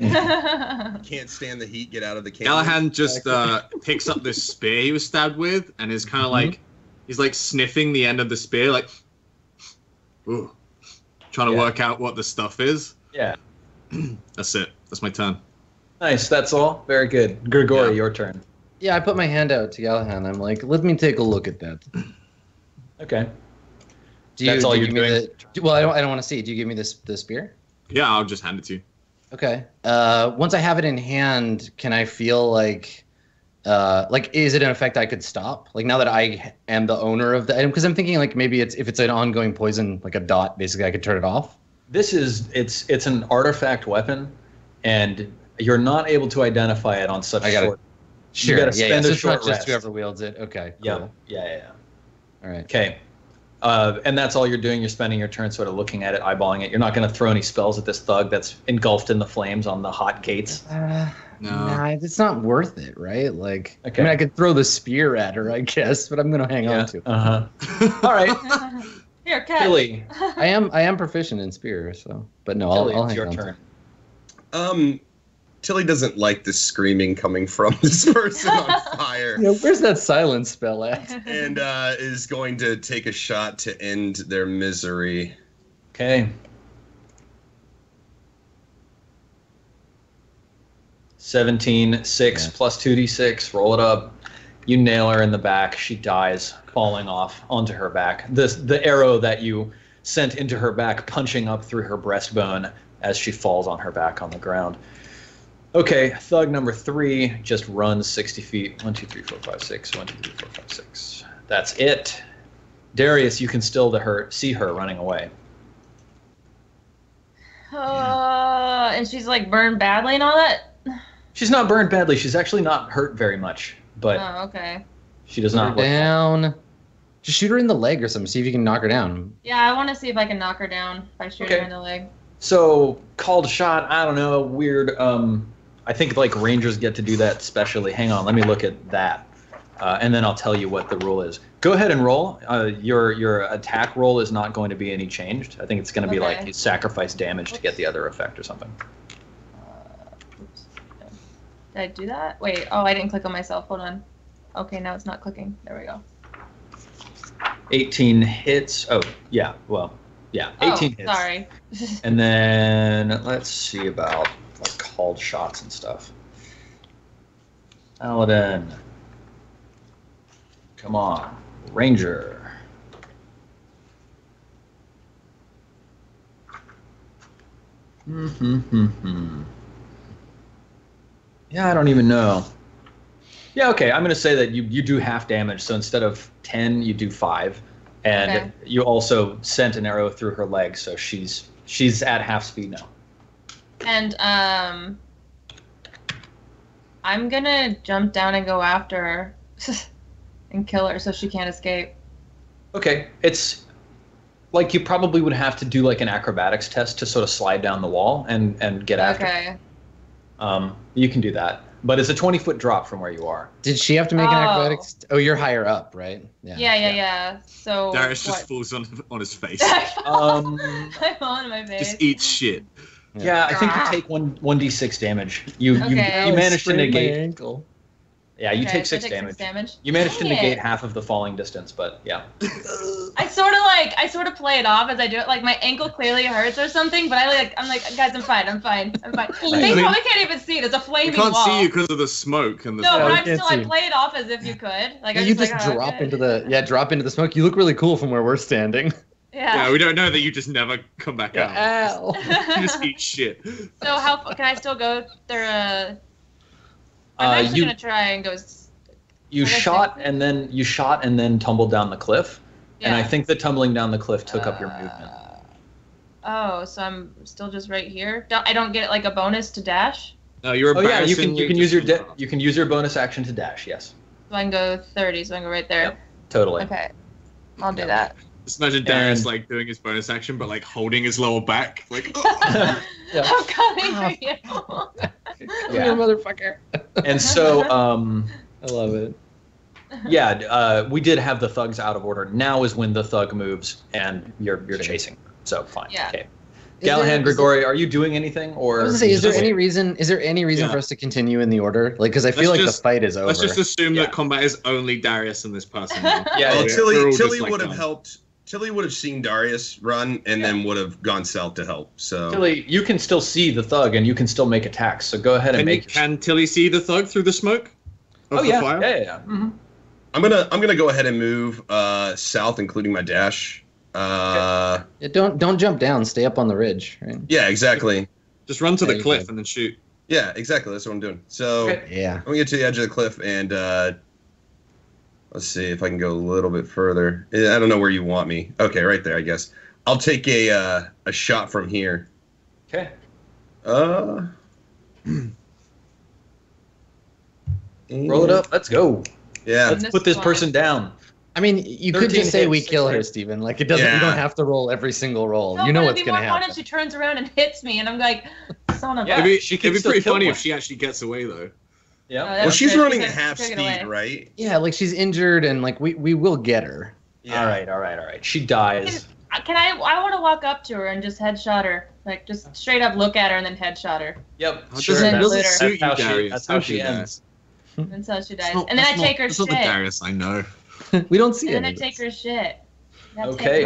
Can't stand the heat. Get out of the camp. Gallahan just picks up this spear he was stabbed with, and is kind of like he's like sniffing the end of the spear, like, ooh. Trying to work out what the stuff is. Yeah. That's it. That's my turn. Nice. That's all. Very good. Grigori, your turn. Yeah, I put my hand out to Gallahan. I'm like, let me take a look at that. Okay. That's all you're doing? Well, I don't want to see. Do you give me the spear? Yeah, I'll just hand it to you. Okay. Once I have it in hand, can I feel like is it an effect I could stop? Like now that I am the owner of the item, because I'm thinking like maybe if it's an ongoing poison, like a dot, basically I could turn it off. It's an artifact weapon, and you're not able to identify it on such short. Sure. You gotta spend a short rest. Just whoever wields it. Okay. Cool. Yeah. All right. Okay. And that's all you're doing. You're spending your turn sort of looking at it, eyeballing it. You're not going to throw any spells at this thug that's engulfed in the flames on the hot gates. No, it's not worth it, right? Like, okay. I mean, I could throw the spear at her, I guess, but I'm going to hang on to it. All right. Here, cat. Tilly. I am proficient in spear, so, but no, Tilly, I'll hang your on turn. To it. Tilly doesn't like the screaming coming from this person on fire. Yeah, where's that silence spell at? And is going to take a shot to end their misery. Okay. 17, 6 plus 2d6. Roll it up. You nail her in the back. She dies, falling off onto her back. The arrow that you sent into her back, punching up through her breastbone as she falls on her back on the ground. Okay, thug number 3 just runs 60 feet. 1, 2, 3, 4, 5, 6. 1, 2, 3, 4, 5, 6. That's it. Darius, you can still see her running away. And she's like burned badly and all that? She's not burned badly. She's actually not hurt very much. But okay. She does not look down. Just shoot her in the leg or something. See if you can knock her down. Yeah, I want to see if I can knock her down by shooting her in the leg. So, called shot, I don't know, weird. I think like rangers get to do that specially. Hang on, let me look at that. And then I'll tell you what the rule is. Go ahead and roll. Your attack roll is not going to be any changed. I think it's going to be like you sacrifice damage to get the other effect or something. Oops. Did I do that? Wait, I didn't click on myself. Hold on. Okay, now it's not clicking. There we go. 18 hits. Oh, yeah. Well, yeah. 18 hits. Sorry. And then let's see about like called shots and stuff. Paladin. Come on. Ranger. Yeah, I don't even know. Yeah, okay. I'm going to say that you do half damage. So instead of 10, you do 5. And you also sent an arrow through her leg. So she's at half speed now. And I'm going to jump down and go after her and kill her so she can't escape. Okay. It's like you probably would have to do like an acrobatics test to sort of slide down the wall and get after her. You can do that. But it's a 20-foot drop from where you are. Did she have to make an acrobatics? Oh, you're higher up, right? Yeah. So Darius just falls on his face. I'm on my face. Just eats shit. Yeah, I think you take 1d6 damage. You managed to negate. My ankle. Yeah, you take 6 damage. You managed to negate half of the falling distance, but yeah. I sort of play it off as I do it. Like my ankle clearly hurts or something, but I'm like, guys, I'm fine. They probably can't even see it. It's a flaming wall. We can't see you because of the smoke and the. No, but I play it off as if you could. Like you just drop into the smoke. You look really cool from where we're standing. Yeah, we don't know that you just never come back out. Ow. You just eat shit. So how can I still go there? I'm actually gonna try and go. You shot and then tumbled down the cliff, and I think the tumbling down the cliff took up your movement. Oh, so I'm still just right here. I don't get like a bonus to dash. No, you're. Oh yeah, you can use your bonus action to dash. Yes. So I can go 30. So I can go right there. Yep, totally. Okay, I'll do that. Just imagine Darius like doing his bonus action, but like holding his lower back, like. I'm coming for you. Yeah, motherfucker. And so, I love it. Yeah, we did have the thugs out of order. Now is when the thug moves, and you're chasing. So fine. Yeah. Okay. Gallahan, Grigori, are you doing anything, or? I was gonna say, is there any reason for us to continue in the order? Like, because I feel like the fight is over. Let's just assume that combat is only Darius and this person. Tilly would have helped. Tilly would have seen Darius run and then would have gone south to help. So Tilly, you can still see the thug and you can still make attacks. So go ahead and Can Tilly see the thug through the smoke? Oh yeah, fire? Yeah. Mm-hmm. I'm gonna go ahead and move south, including my dash. Don't jump down. Stay up on the ridge. Right? Yeah, exactly. Just run to the cliff and then shoot. Yeah, exactly. That's what I'm doing. So I'm gonna get to the edge of the cliff and. Let's see if I can go a little bit further. I don't know where you want me. Okay, right there, I guess. I'll take a shot from here. Okay. Roll it up. Let's go. Yeah. Let's put this person down. I mean, you could just say we kill her, Steven. Like, it doesn't. You don't have to roll every single roll. No, you know what's going to happen. She turns around and hits me, and I'm like, son of a... It'd be pretty funny if she actually gets away, though. Yeah. Well, she's running at half speed, right? Yeah, like she's injured, and like we will get her. Yeah. All right. She dies. Can I want to walk up to her and just headshot her, like just straight up look at her and then headshot her. Yep. Sure. That's how she ends. That's how she dies. And then I take her shit. That's not the Darius I know. We don't see it. And then I take her shit. Okay.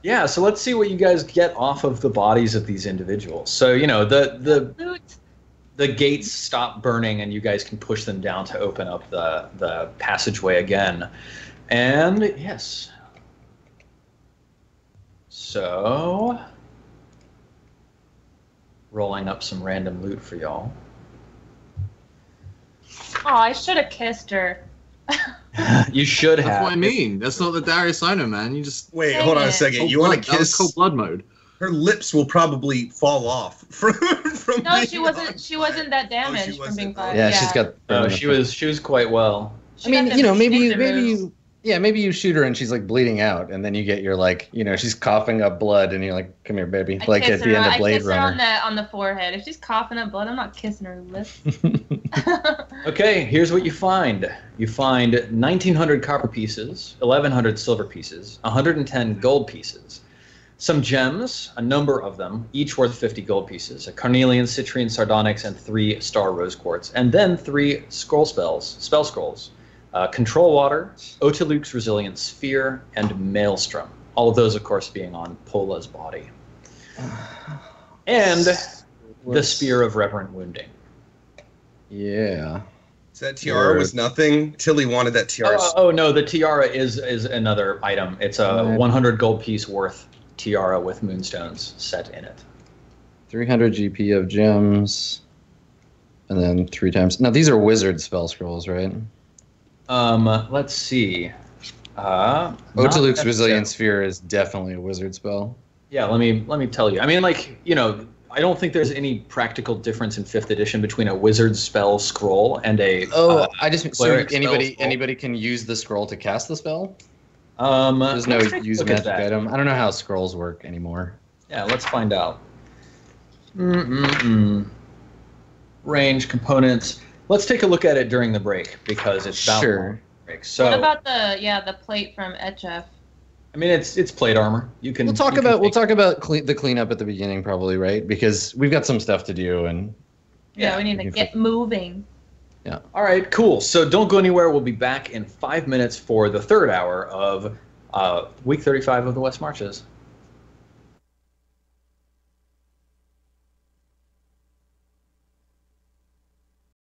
Yeah. So let's see what you guys get off of the bodies of these individuals. So the the gates stop burning, and you guys can push them down to open up the passageway again. And yes. So, rolling up some random loot for y'all. Oh, I should have kissed her. You should have. That's what I mean. That's not the Darius Ono, man. You just wait. Hold on a second. You want to kiss? Cold blood mode. Her lips will probably fall off from. No, she wasn't. She wasn't that damaged from being fired. Yeah, she's got. No, she was quite well. I mean, maybe you shoot her and she's like bleeding out, and then you get your like, she's coughing up blood, and you're like, come here, baby, like at the end of Blade Runner. I kiss her on the forehead. If she's coughing up blood, I'm not kissing her lips. Okay, here's what you find. You find 1,900 copper pieces, 1,100 silver pieces, 110 gold pieces, some gems, a number of them, each worth 50 gold pieces, a carnelian, citrine, sardonyx, and 3 star rose quartz, and then 3 spell scrolls. Control Water, Otiluke's Resilient Sphere, and Maelstrom. All of those, of course, being on Pola's body. And the Spear of Reverent Wounding. Yeah. So that tiara was nothing. Tilly wanted that tiara. Oh no, the tiara is another item. It's a 100 gold piece worth tiara with moonstones set in it. 300 GP of gems, and then 3 times. Now these are wizard spell scrolls, right? Let's see. Otiluke's Resilient Sphere is definitely a wizard spell. Yeah, let me tell you. I mean, like, I don't think there's any practical difference in 5th edition between a wizard spell scroll and a. I just so anybody can use the scroll to cast the spell. There's no use magic item. I don't know how scrolls work anymore. Yeah, let's find out. Range components. Let's take a look at it during the break because it's about sure. Break. So, what about the plate from HF? I mean, it's plate armor. You can. We'll talk about the cleanup at the beginning, probably, right? Because we've got some stuff to do, and we need to get moving. Yeah. All right. Cool. So don't go anywhere. We'll be back in 5 minutes for the 3rd hour of week 35 of the West Marches.